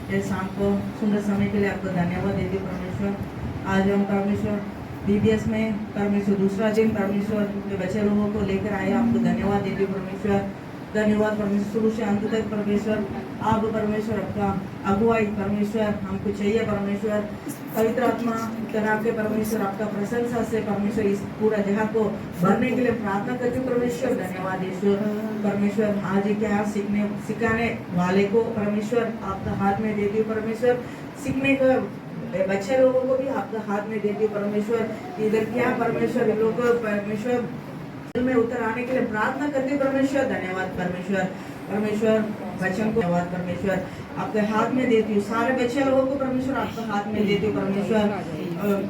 ये शाम को सुंदर समय के लिए आपको धन्यवाद देती हूँ परमेश्वर। आज हम परमेश्वर बीबीएस में परमेश्वर दूसरा दिन परमेश्वर के बच्चे लोगों को लेकर आए, आपको धन्यवाद देती हूँ परमेश्वर। धन्यवाद परमेश्वर, शुरू से अंत तक परमेश्वर आप परमेश्वर आपका अगुवाई परमेश्वर हमको चाहिए परमेश्वर। पवित्र आत्मा तनाव के परमेश्वर आपका प्रशंसा से परमेश्वर इस पूरा जगह को भरने के लिए प्रार्थना करती हूँ परमेश्वर। धन्यवाद ईश्वर परमेश्वर। आज क्या सिखाने वाले को परमेश्वर आपका हाथ में देती हूँ परमेश्वर। सीखने का बच्चे लोगों को भी आपका हाथ में देती हूँ परमेश्वर। इधर क्या परमेश्वर इन लोगों को परमेश्वर में उतर आने के लिए प्रार्थना करती हूँ परमेश्वर। धन्यवाद परमेश्वर। परमेश्वर बच्चों को धन्यवाद परमेश्वर, आपके हाथ में देती हूँ। सारे बच्चे लोगों को परमेश्वर आपका हाथ में देती हूँ परमेश्वर।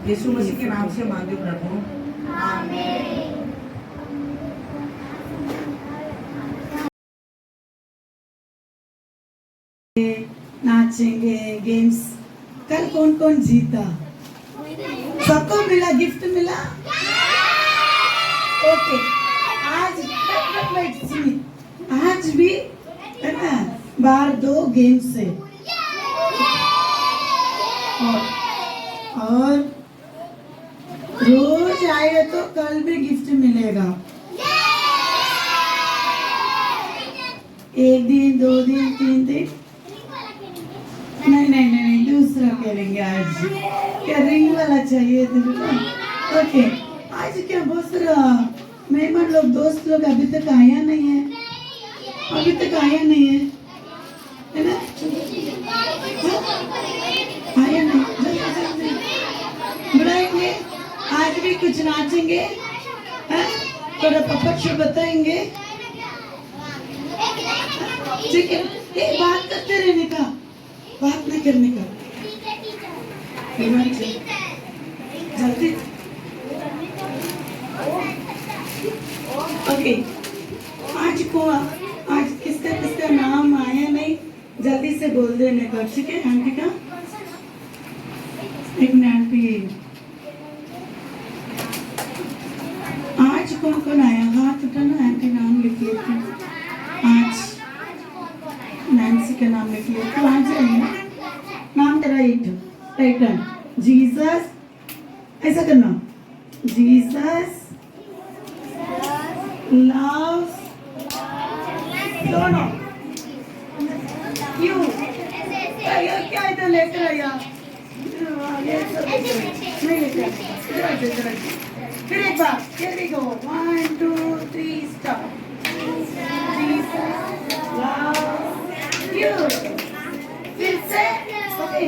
यीशु मसीह के नाम से मांगती हूँ प्रभु, आमीन। नाचेंगे, गेम्स। कल कौन कौन जीता? सबको मिला, गिफ्ट मिला। ओके, आज आज भी है ना बाहर 2 गेम्स है और रोज आए तो कल भी गिफ्ट मिलेगा। 1 दिन 2 दिन 3 दिन नहीं दूसरा करेंगे आज। क्या रिंग वाला चाहिए तुमको? ओके, आज क्या बहुत सारा मेहमान लोग, दोस्त लोग अभी तक आया नहीं है, है ना? आया नहीं, जल्दी बुलाएंगे। आज भी कुछ नाचेंगे, थोड़ा पपट शो बताएंगे, ठीक है? बात करते रहने का, बात नहीं करने का। जल्दी ओके। आज किसका नाम आया नहीं, जल्दी से बोल देने का, ठीक है? आंटी का एक मिनट। आज कौन कौन आया? हाथ उठाना, आंटी नाम लिख लेती। आज नैन्सी का नाम लिख लेती। आज जाइए, नाम तेरा राइट। जीसस, ऐसा करना। जीसस loves दोनों you। क्या इधर लेकर आया? नहीं लेकर। फिर एक बार, here we go, 1 2 3 start। Jesus loves you। फिर से ओके।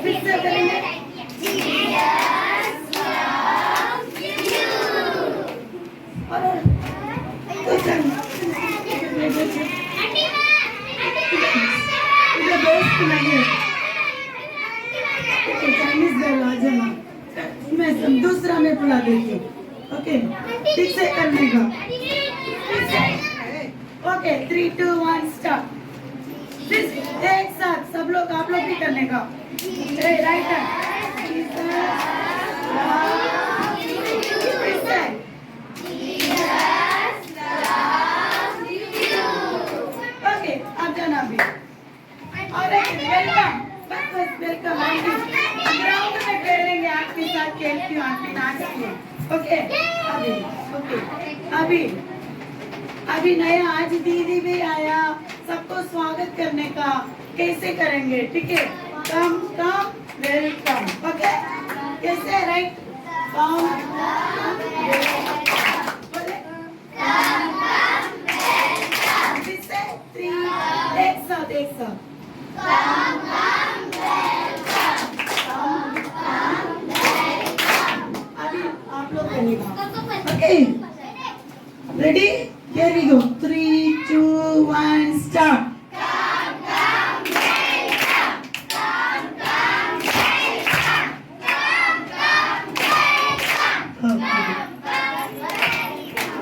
फिर से करेंगे। मैं दूसरा में बुला देती हूँ, ओके? ठीक से करने का। Okay, 3 2 1 start. एक साथ सब लोग, आप लोग भी करने का। Right hand. ओके, आप जाना अभी। और वेलकम, वेलकम आंटी। ग्राउंड में खेलेंगे, आपके साथ खेलती हूँ, आंटी नाचती हूँ, ओके? अभी नया आज दीदी भी आया, सबको स्वागत करने का कैसे करेंगे, ठीक है? कम वेलकम, ओके? कैसे? राइट, कम एक साथ अभी आप लोग करेगा, okay? Ready? Here we go. 3 2 1 start।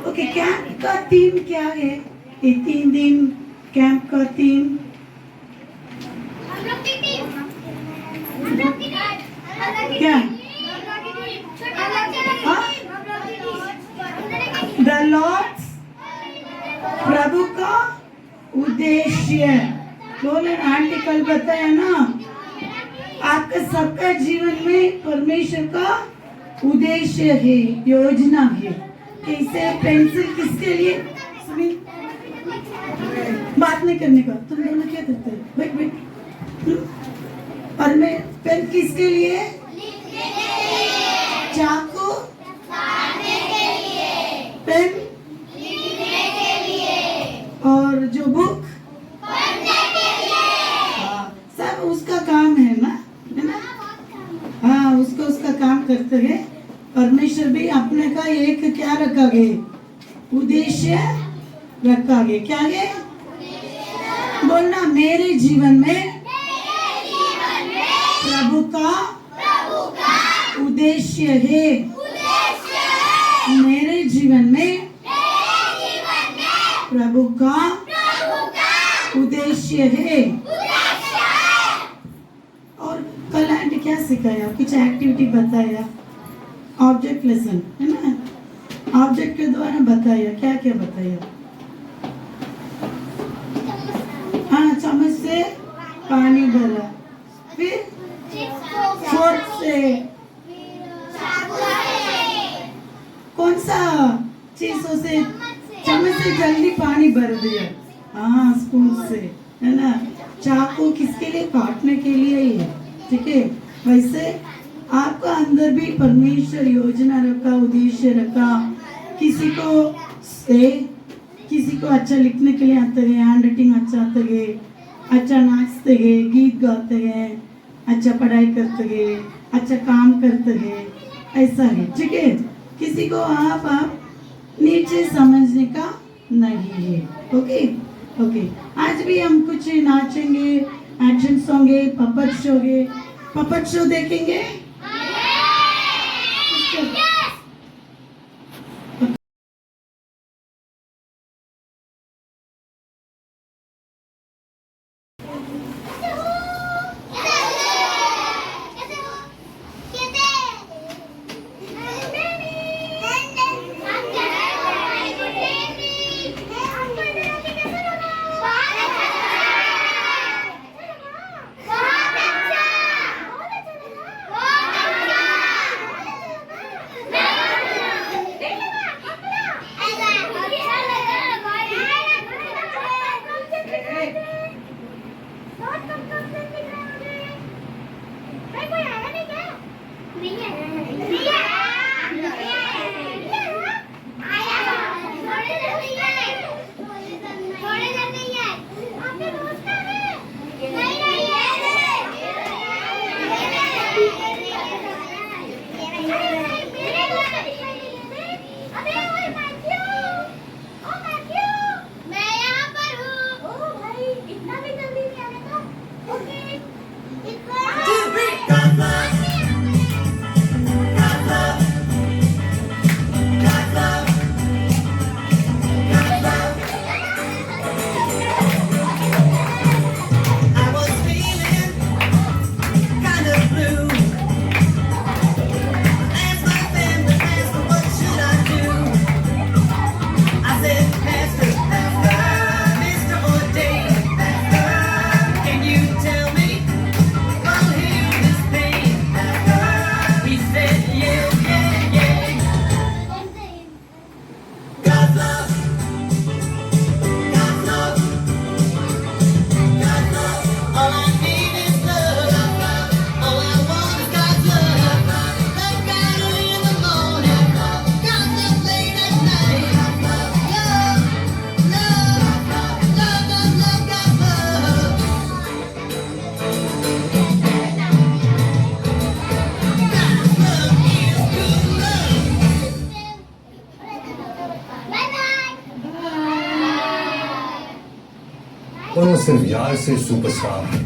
Okay, camp का थीम क्या है? ये 3 दिन कैंप का थीम क्या? The Lord's प्रभु का उद्देश्य। बोले ना, आंटी कल बताया ना, आपका सबका जीवन में परमेश्वर का उद्देश्य है, योजना है। कैसे पेंसिल किसके लिए? सुनील, बात नहीं करने का, तुम दोनों क्या करते हो? बैठ बैठ। और मैं पेन किसके लिए? चाकू पेन और जो बुक सब उसका काम है ना, हाँ, उसका काम करते हैं। परमेश्वर भी अपने का एक क्या रखा गए? उद्देश्य रखा गया। क्या है? बोलना, मेरे जीवन में प्रभु का उद्देश्य है। मेरे जीवन में प्रभु का उद्देश्य है। और कल आंटी क्या सिखाया? कुछ एक्टिविटी बताया, ऑब्जेक्ट लेसन है ना, ऑब्जेक्ट के द्वारा बताया। क्या क्या बताया? हाँ, चम्मच से पानी भरा, फिर फोर्क से कौन सा चीजों से, चम्मच से जल्दी पानी भर दिया। हाँ, स्पून से है ना। चाकू किसके लिए? काटने के लिए ही है, ठीक है। वैसे आपका अंदर भी परमेश्वर योजना रखा, उद्देश्य रखा। किसी को अच्छा लिखने के लिए आता है, हैंड राइटिंग अच्छा आता है, अच्छा नाचते हैं, गीत गाते हैं, अच्छा पढ़ाई करते हैं, अच्छा काम करते हैं, ऐसा है, ठीक है। किसी को आप नीचे समझने का नहीं है। Okay okay. आज भी हम कुछ नाचेंगे, एक्शन सॉन्ग है, पपट शो देखेंगे। और वो सिर्फ यार से सुपरस्टार है।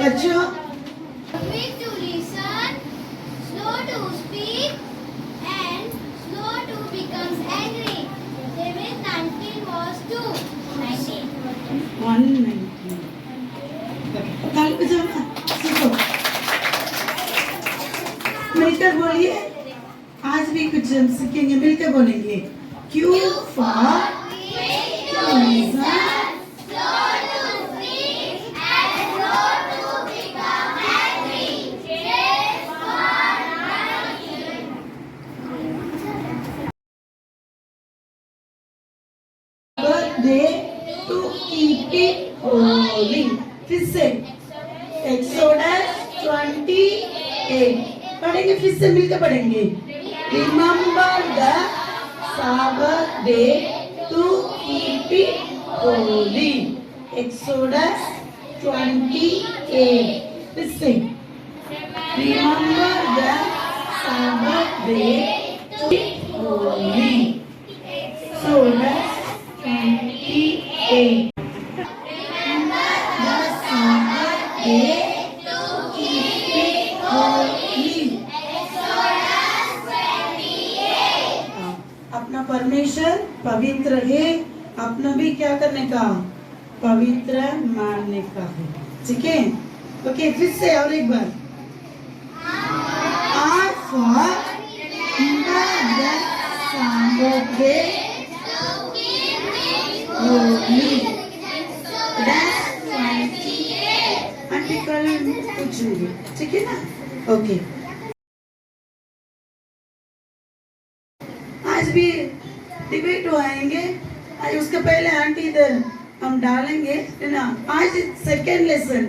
बच्चों quick to listen, slow to speak, and slow to becomes angry. David 19 was 2. 19. 119 ताली बजाओ ना सीखो मिलकर बोलिए आज भी कुछ हम सीखेंगे मिलकर बोलेंगे Q for Quick to listen slow to speak, and slow to become angry. David for 19. birthday to keep it holy फिर से Exodus 28 पढ़ेंगे फिर से मिलकर पढ़ेंगे Remember the Sabbath day to keep it holy Exodus 28 फिर से Remember the Sabbath day to keep it holy Exodus 28 the Sabbath day to keep it holy अपना परमेश्वर पवित्र है अपना भी क्या करने का पवित्र मानने का है ठीक है ओके फिर से और एक बार आज for the Sabbath day holy that's 28 aunty कल पूछूंगी ठीक है ना ओके आज भी डिबेट आएंगे आज उसके पहले आंटी इधर हम डालेंगे है ना आज सेकेंड लेसन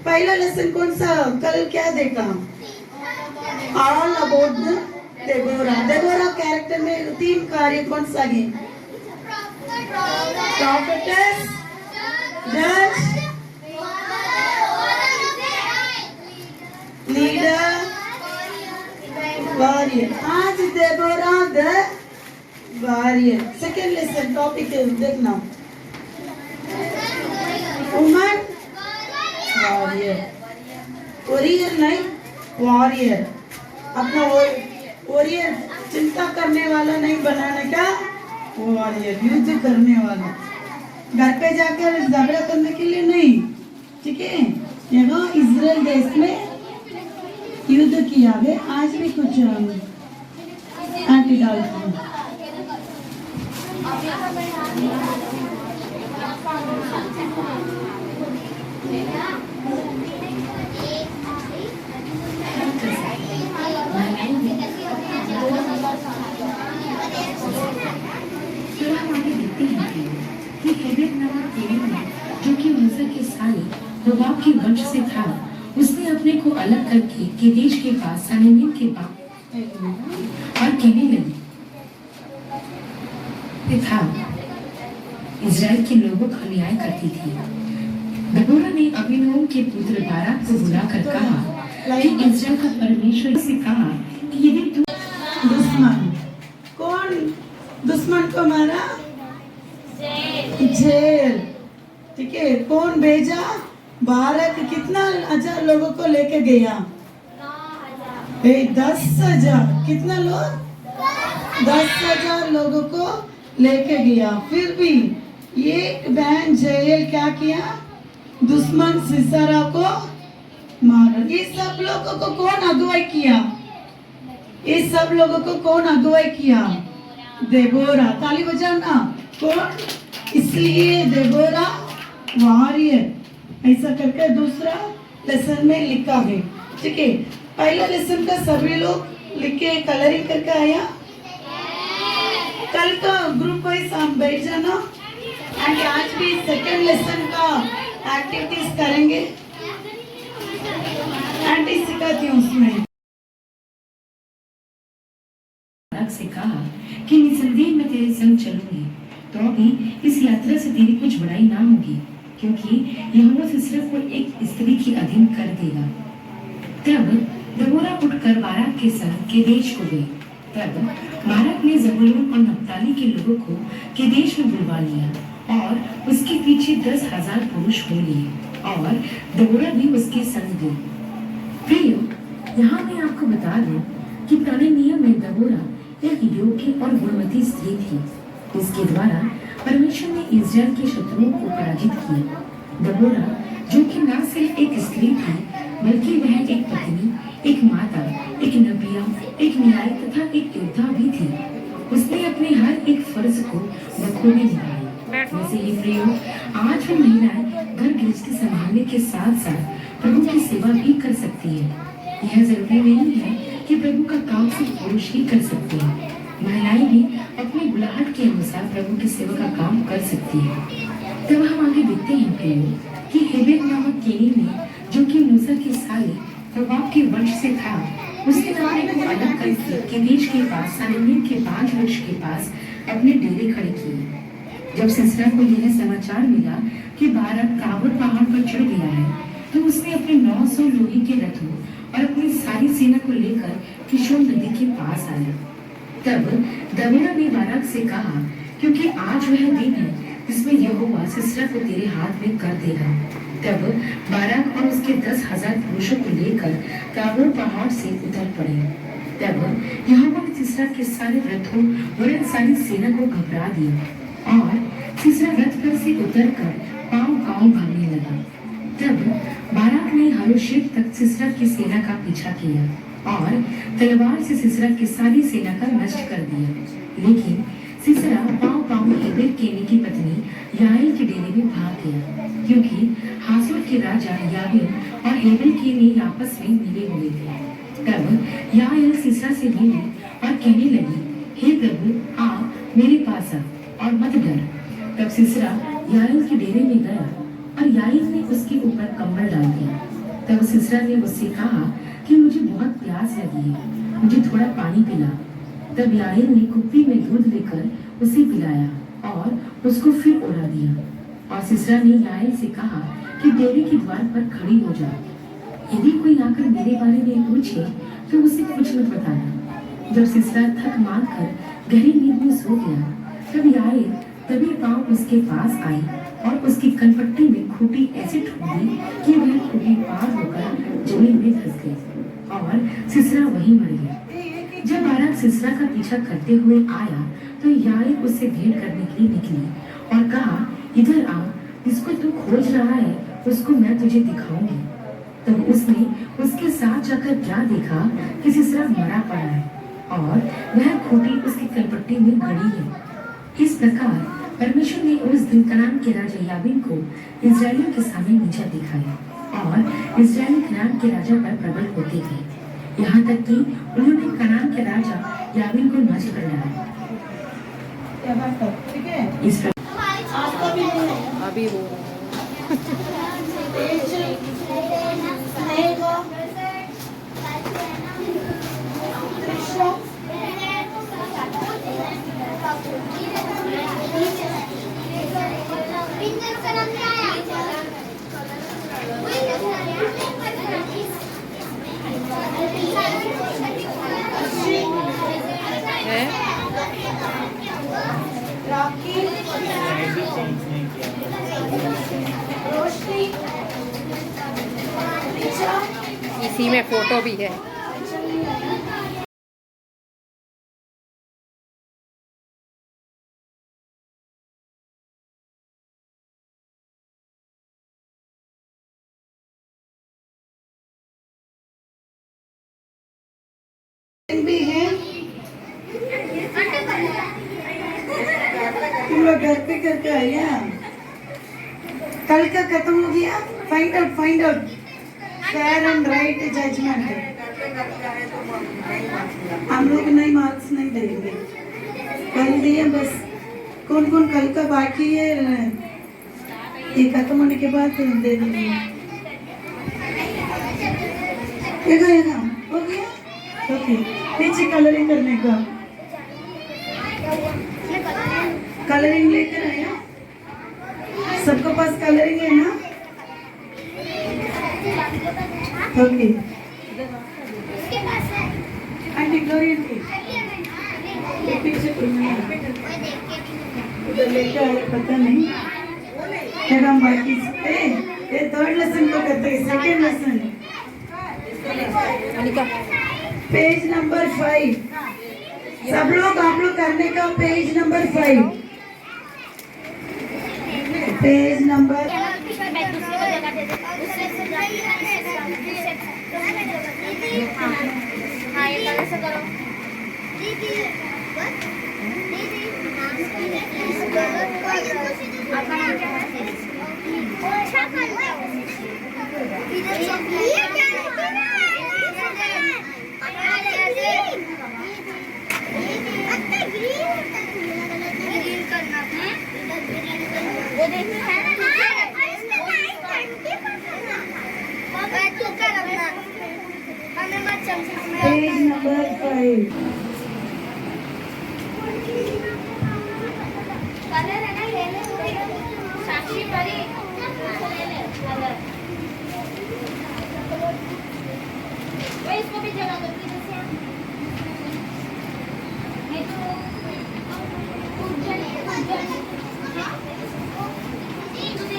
पहला लेसन कौन सा कल क्या देखा all about the Deborah Deborah character में तीन कार्य कौन सा है प्रॉफेटेस जज लीडर वॉरियर आज Deborah the warrior second lesson topic देखना वुमन वॉरियर वॉरियर नहीं वॉरियर अपना वॉरियर चिंता करने वाला नहीं बनाने का वॉरियर युद्ध करने वाला घर पे जाकर झगड़ा करने के लिए नहीं ठीक है यहाँ इजराइल देश में युद्ध किया है आज भी कुछ आंटी डालती हूँ जो कि मूसा के साले रबाब के वंश से था उसने अपने को अलग करके केदेश के पास सनोमिन के पास और कहने लगी था इजराइल के लोगों का न्याय करती थी दबोरा ने अबीनोम के पुत्र बाराक को बुलाकर कहा कि इजराइल का परमेश्वर से कहा कि यदि तू दुश्मन कौन दुश्मन को मारा जेल ठीक है कौन भेजा बाराक कितना 1000 लोगों को लेके गया 10,000 कितना लोग 10,000 लोगों को लेके गया फिर भी एक बहन जेल क्या किया दुश्मन सिसरा को मारा ये सब लोगों को कौन अगुवाई किया ये सब लोगों को कौन अगुवाई किया देबोरा ताली बजाओ ना कौन इसलिए देबोरा वॉरियर ऐसा करके दूसरा लेसन में लिखा है ठीक है पहला लेसन का सभी लोग लिख के कलरिंग करके आया कल का ग्रुप वाइज हम बैठ जाना एंड आज भी सेकंड लेसन का एक्टिविटीज करेंगे आंटी सिखाती हूँ उसमें से कहा कि निसंदेह मैं तेरे संग चलूंगी तो भी इस यात्रा से तेरी कुछ बड़ाई ना होगी क्योंकि यहोवा सिर्फ को एक स्त्री के अधीन कर देगा तब दबोरा उठकर बाराक के संग केदेश को गई तब बाराक ने जबूलून और नप्ताली के लोगों को केदेश में बुलवा लिया और उसके पीछे 10,000 पुरुष हो लिए और दबोरा भी उसके संग गई। प्रियो, यहाँ मैं आपको बता दूं कि पुराने नियम में दबोरा एक योग्य और गुणवती स्त्री थी। इसके द्वारा परमेश्वर ने इस्राएल के शत्रुओं को पराजित किया। दबोरा, जो कि न सिर्फ एक स्त्री थी बल्कि वह एक पत्नी, एक माता, एक नबिया, एक न्याय तथा एक योद्धा भी थी। उसने अपने हर एक फर्ज को बखूबी निभाया। वैसे ही प्रियो, आज भी महिलाएं घर गृहस्थी संभालने के साथ साथ प्रभु की सेवा भी कर सकती है। यह जरूरी नहीं है कि प्रभु का काम सिर्फ पुरुष ही कर सकते हैं। महिलाएं भी अपनी बुलाहट के अनुसार प्रभु की सेवा का काम कर सकती है। तब हम आगे देखते हैं प्रियो कि हेबेर नामक केनी ने, जो कि मूसा के साले प्रभाव के वंश से था, उसने अपने को अलग करके केदेश के पास सानिम के 5 वृक्ष के पास अपने डेरे खड़े किए। जब सिसरा को यह समाचार मिला कि बाराक ताबोर पहाड़ पर चढ़ गया है, तो उसने अपने 900 लोहे के रथों और अपनी सारी सेना को लेकर किशोर नदी के पास आया। तब दबोरा ने बाराक से कहा, क्योंकि आज वह दिन है जिसमें यहोवा सिसरा को तेरे हाथ में कर देगा। तब बाराक और उसके 10,000 पुरुषों को लेकर ताबोर पहाड़ से उतर पड़े। तब यहोवा ने सिसरा के सारे रथों और सारी सेना को घबरा दिया और सिसरा रथ पर से उतरकर पांव भागने लगा। तब बाराक ने हरोशेत तक सिसरा की सेना का पीछा किया और तलवार से सिसरा की सारी सेना का नष्ट कर दिया। लेकिन सिसरा पांव हेबेर केनी की पत्नी याएल के डेरे में भाग गया, क्योंकि हासोर के राजा याबीन और हेबेर केनी आपस में मिले हुए थे। तब याएल सिसरा से मिली और कहने लगी, हे प्रभु, आ मेरे पास आ और मत डर। तब सिसरा याएल के डेरे में गया और याएल ने उसके ऊपर कंबल डाल दिया। तब सिसरा ने उससे कहा कि मुझे बहुत प्यास लगी है, मुझे थोड़ा पानी पिला। तब याएल ने कुप्पी में दूध लेकर उसे पिलाया और उसको फिर ओढ़ा दिया। और सिसरा ने याएल से कहा कि डेरे के द्वार पर खड़ी हो जा। यदि कोई आकर मेरे बारे में पूछे तो उसे कुछ मत बताना। जब सिसरा थक मार कर गहरी नींद में सो गया, तब याएल तभी पांव उसके पास आई और उसकी कनपट्टी में खूंटी ऐसे ठोक दी कि वह खूंटी पार होकर जमीन में धंस गई और सिसरा वहीं मर गया। जब बाराक सिसरा का पीछा करते हुए आया तो याएल उससे भेंट करने के लिए निकली और कहा, इधर आ, जिसको तू खोज रहा है उसको मैं तुझे दिखाऊंगी। तब उसने उसके साथ जाकर क्या देखा कि सिसरा मरा पड़ा है और वह खूंटी उसकी कनपट्टी में गड़ी है। इस प्रकार परमेश्वर ने उस दिन कनान के राजा याबीन को इस्राएलियों के सामने नीचा दिखाया और इस्राएली कनान के राजा पर प्रबल होते गए, यहाँ तक कि उन्होंने कनान के राजा याबीन को नष्ट कर डाला। ठीक है, इस आपका भी नहीं है। अभी वो स्नेहा, कृष्णा, है राखी, रोशनी, ऋचा, इसी में फोटो भी है। भी है। तुम लोग घर पे करके आए हैं? कल का खत्म हो गया। Find out fair and right judgement. हम लोग नहीं मार्क्स नहीं देंगे, कल दिए बस। कौन कौन कल का बाकी है ये खत्म होने के बाद दे देंगे। ये हो गया। ओके, नीचे कलरिंग करने का। कलरिंग लेकर आया? सबके पास कलरिंग है ना? ओके, आंटी ग्लोरियन की पीछे कोई नहीं है। उधर लेके आया पता नहीं क्या काम बाकी। ये थर्ड लेसन को करते हैं, second lesson Anika page number 5 सब लोग आप लोग करने का पेज नंबर 5 पेज नंबर हाँ ये कलर से करो दीदी आपका नाम क्या है अच्छा कर ये क्या ग्रीन करना वो देखना है ना तू कर अपना हमें मत चमचा पेज नंबर 5 कलर है ना ले ले साक्षी परी ले ले कलर वो इसको भी जला दो प्लीज से ये तो उज्जल तू दे दे इसकी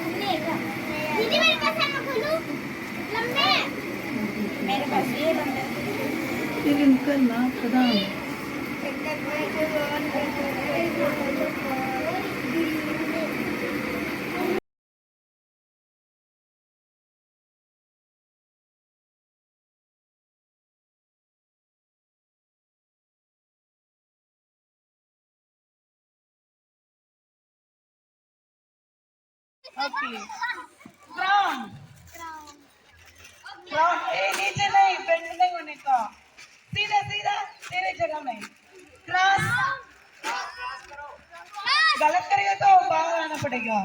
दीदी मेरे पास है, मैं खोलूं? लंबे मेरे पास ये लंबे फिर इनका ना खुदा ओके क्राउन क्राउन ए नीचे नहीं बेंड नहीं होने का सीधा सीधा तेरे जगह में क्रॉस गलत करेगा तो बाहर आना पड़ेगा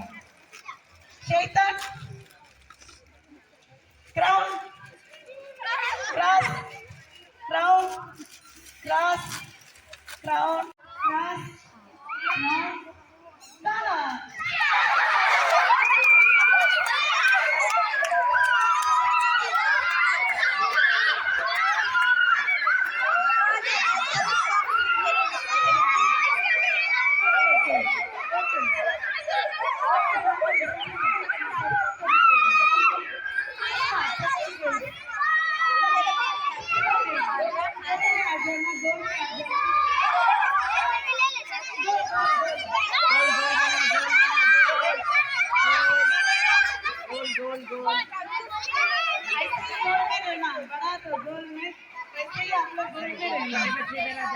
शैतान crown cross crown cross crown cross crown डाला बड़ा तो गोल में वैसे ही आप लोग बोलते रहना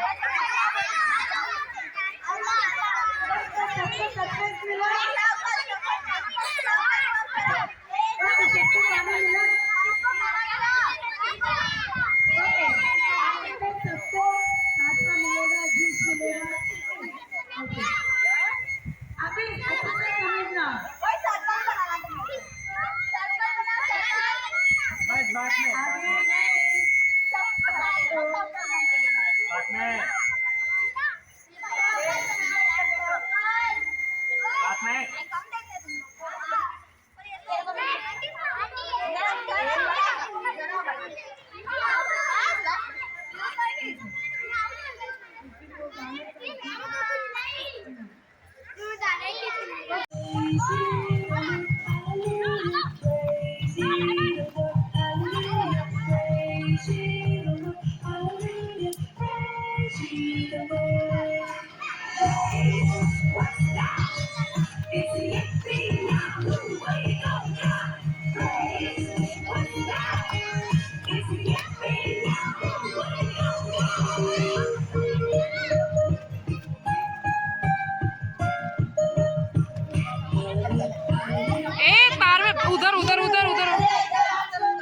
ए तार में उधर उधर उधर उधर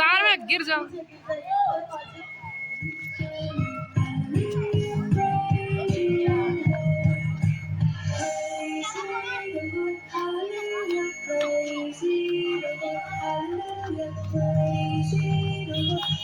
तार में गिर जाओ Hallelujah, praise you, Lord. Hallelujah, praise you, Lord.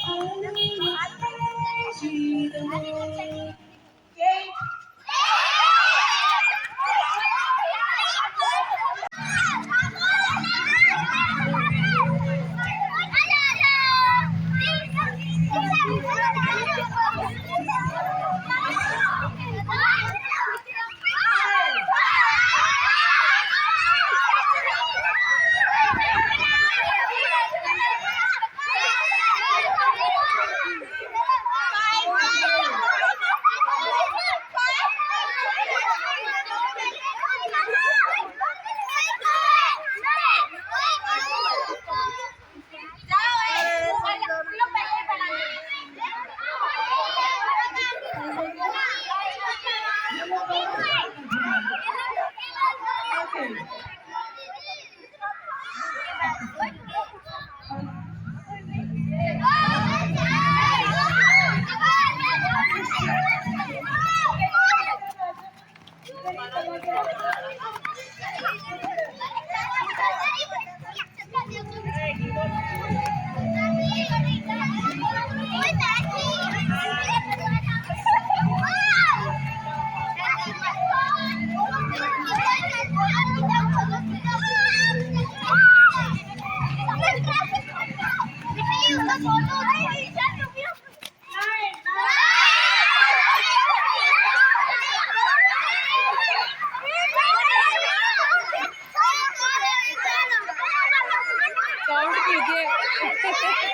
Count कीजिए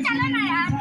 चलो ना यार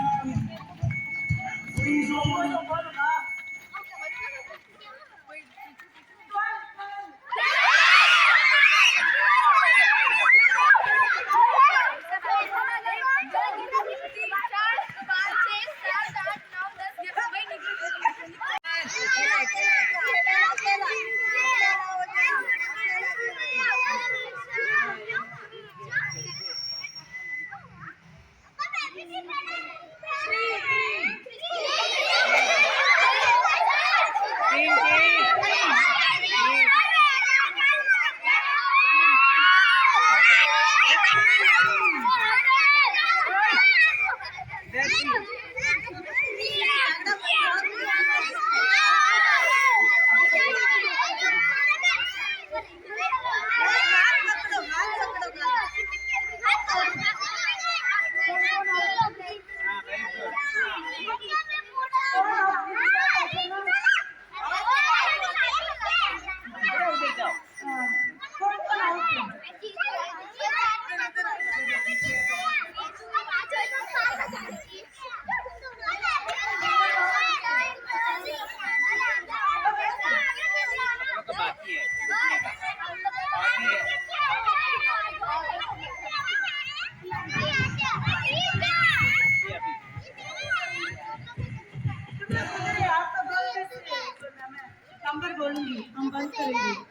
नंबर बोलूंगी हम बंद करेंगे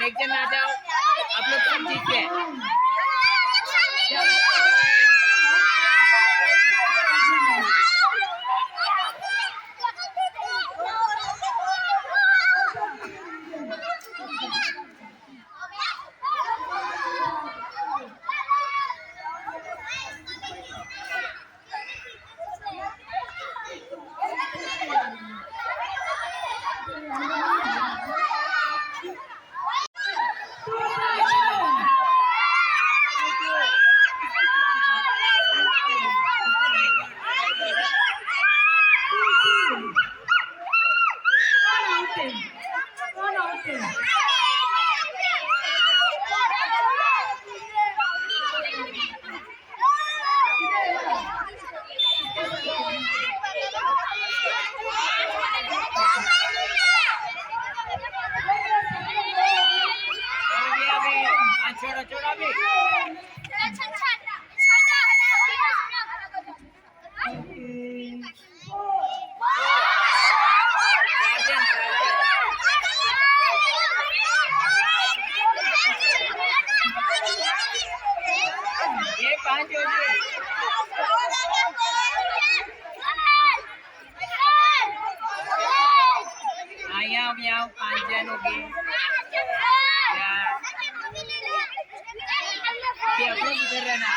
एक जन आ जाओ आप लोग कम जीत के Ayaw, ayaw, panjan, okay. Biar aku sederhana.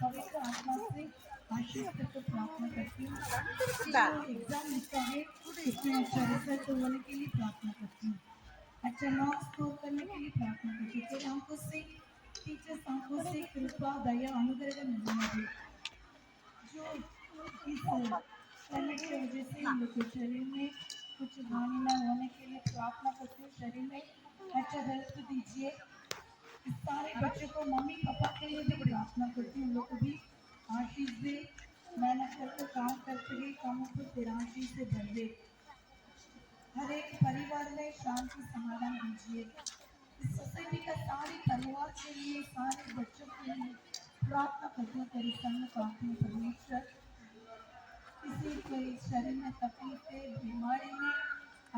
पवित्र आत्मा से आशीष को प्रार्थना करती हूँ। एग्जाम लिखा है उसमें अच्छा रिजल्ट होने के लिए प्रार्थना करती हूँ। अच्छा मार्क्स स्कोर करने के लिए प्रार्थना करती हूँ। फिर हमको से टीचर्स हमको से कृपा दया अनुग्रह मिलना दे जो इस करने की वजह से हम लोग के शरीर में कुछ हानि न होने के लिए प्रार्थना करते हैं। शरीर में अच्छा हेल्थ दीजिए। इस सारे बच्चों को मम्मी पापा के लिए भी प्रार्थना करती हूँ। उन लोग को भी आशीष दे, मेहनत करके काम करते हुए कामों को तेरा आशीष से भर दे। हर एक परिवार में शांति समाधान दीजिए। इस सोसाइटी का सारे परिवार के लिए सारे बच्चों के लिए प्रार्थना करते हैं। तेरे सामने काफी परमेश्वर किसी को शरीर में तकलीफ है, बीमारी में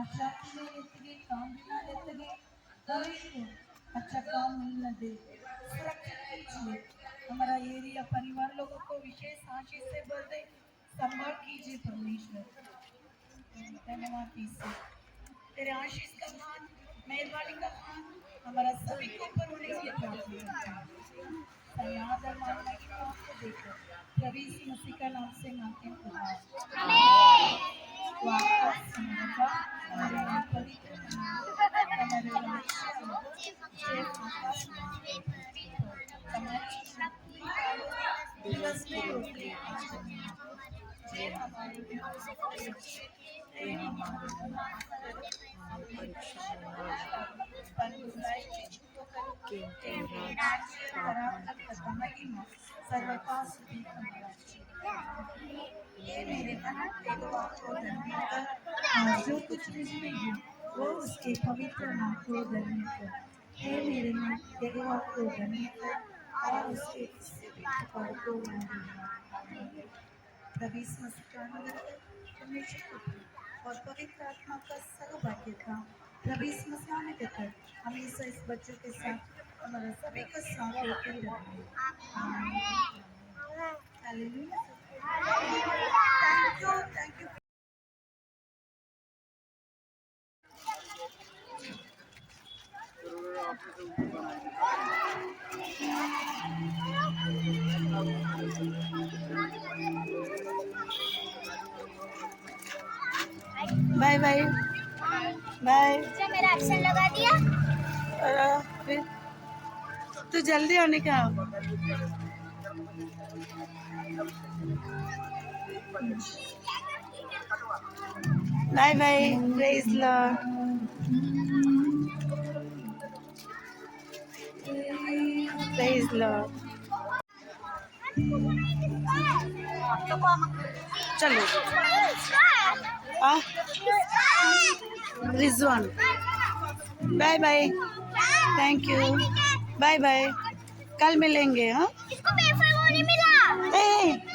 अशांति में रहते गए, काम भी ना लेते गए, कोई को अच्छा काम मिलना दे। सुरक्षित कीजिए हमारा एरिया परिवार लोगों को विशेष आशीष से भर दे। संभाल कीजिए परमेश्वर। धन्यवाद ईश्वर। तेरे आशीष का हाथ, मेहरबानी का हाथ हमारा सभी के ऊपर होने के याद और मानना की बात को देखो प्रभु यीशु मसीह का नाम से मांगते हैं। ये मेरे मन जो कुछ मुझमें है वो उसके पवित्र नाम को धन्य कर। हे मेरे मन यहोवा को धन्य कर और उसके पर को प्रभु यीशु मसीह का अनुग्रह परमेश्वर को और पवित्र आत्मा का सहभाग्य था प्रभु यीशु मसीह में देकर हमेशा इस बच्चों के साथ हमारा सभी का साथ होते ही रहे। Hallelujah. Thank you. Bye bye bye. मेरा एब्सेंट लगा दिया। फिर तो जल्दी आने का। Bye bye. Praise Lord. Praise Lord. चलो Rizwan bye bye. Thank you. Bye bye. कल मिलेंगे। हाँ इसको पेपर वो नहीं मिला।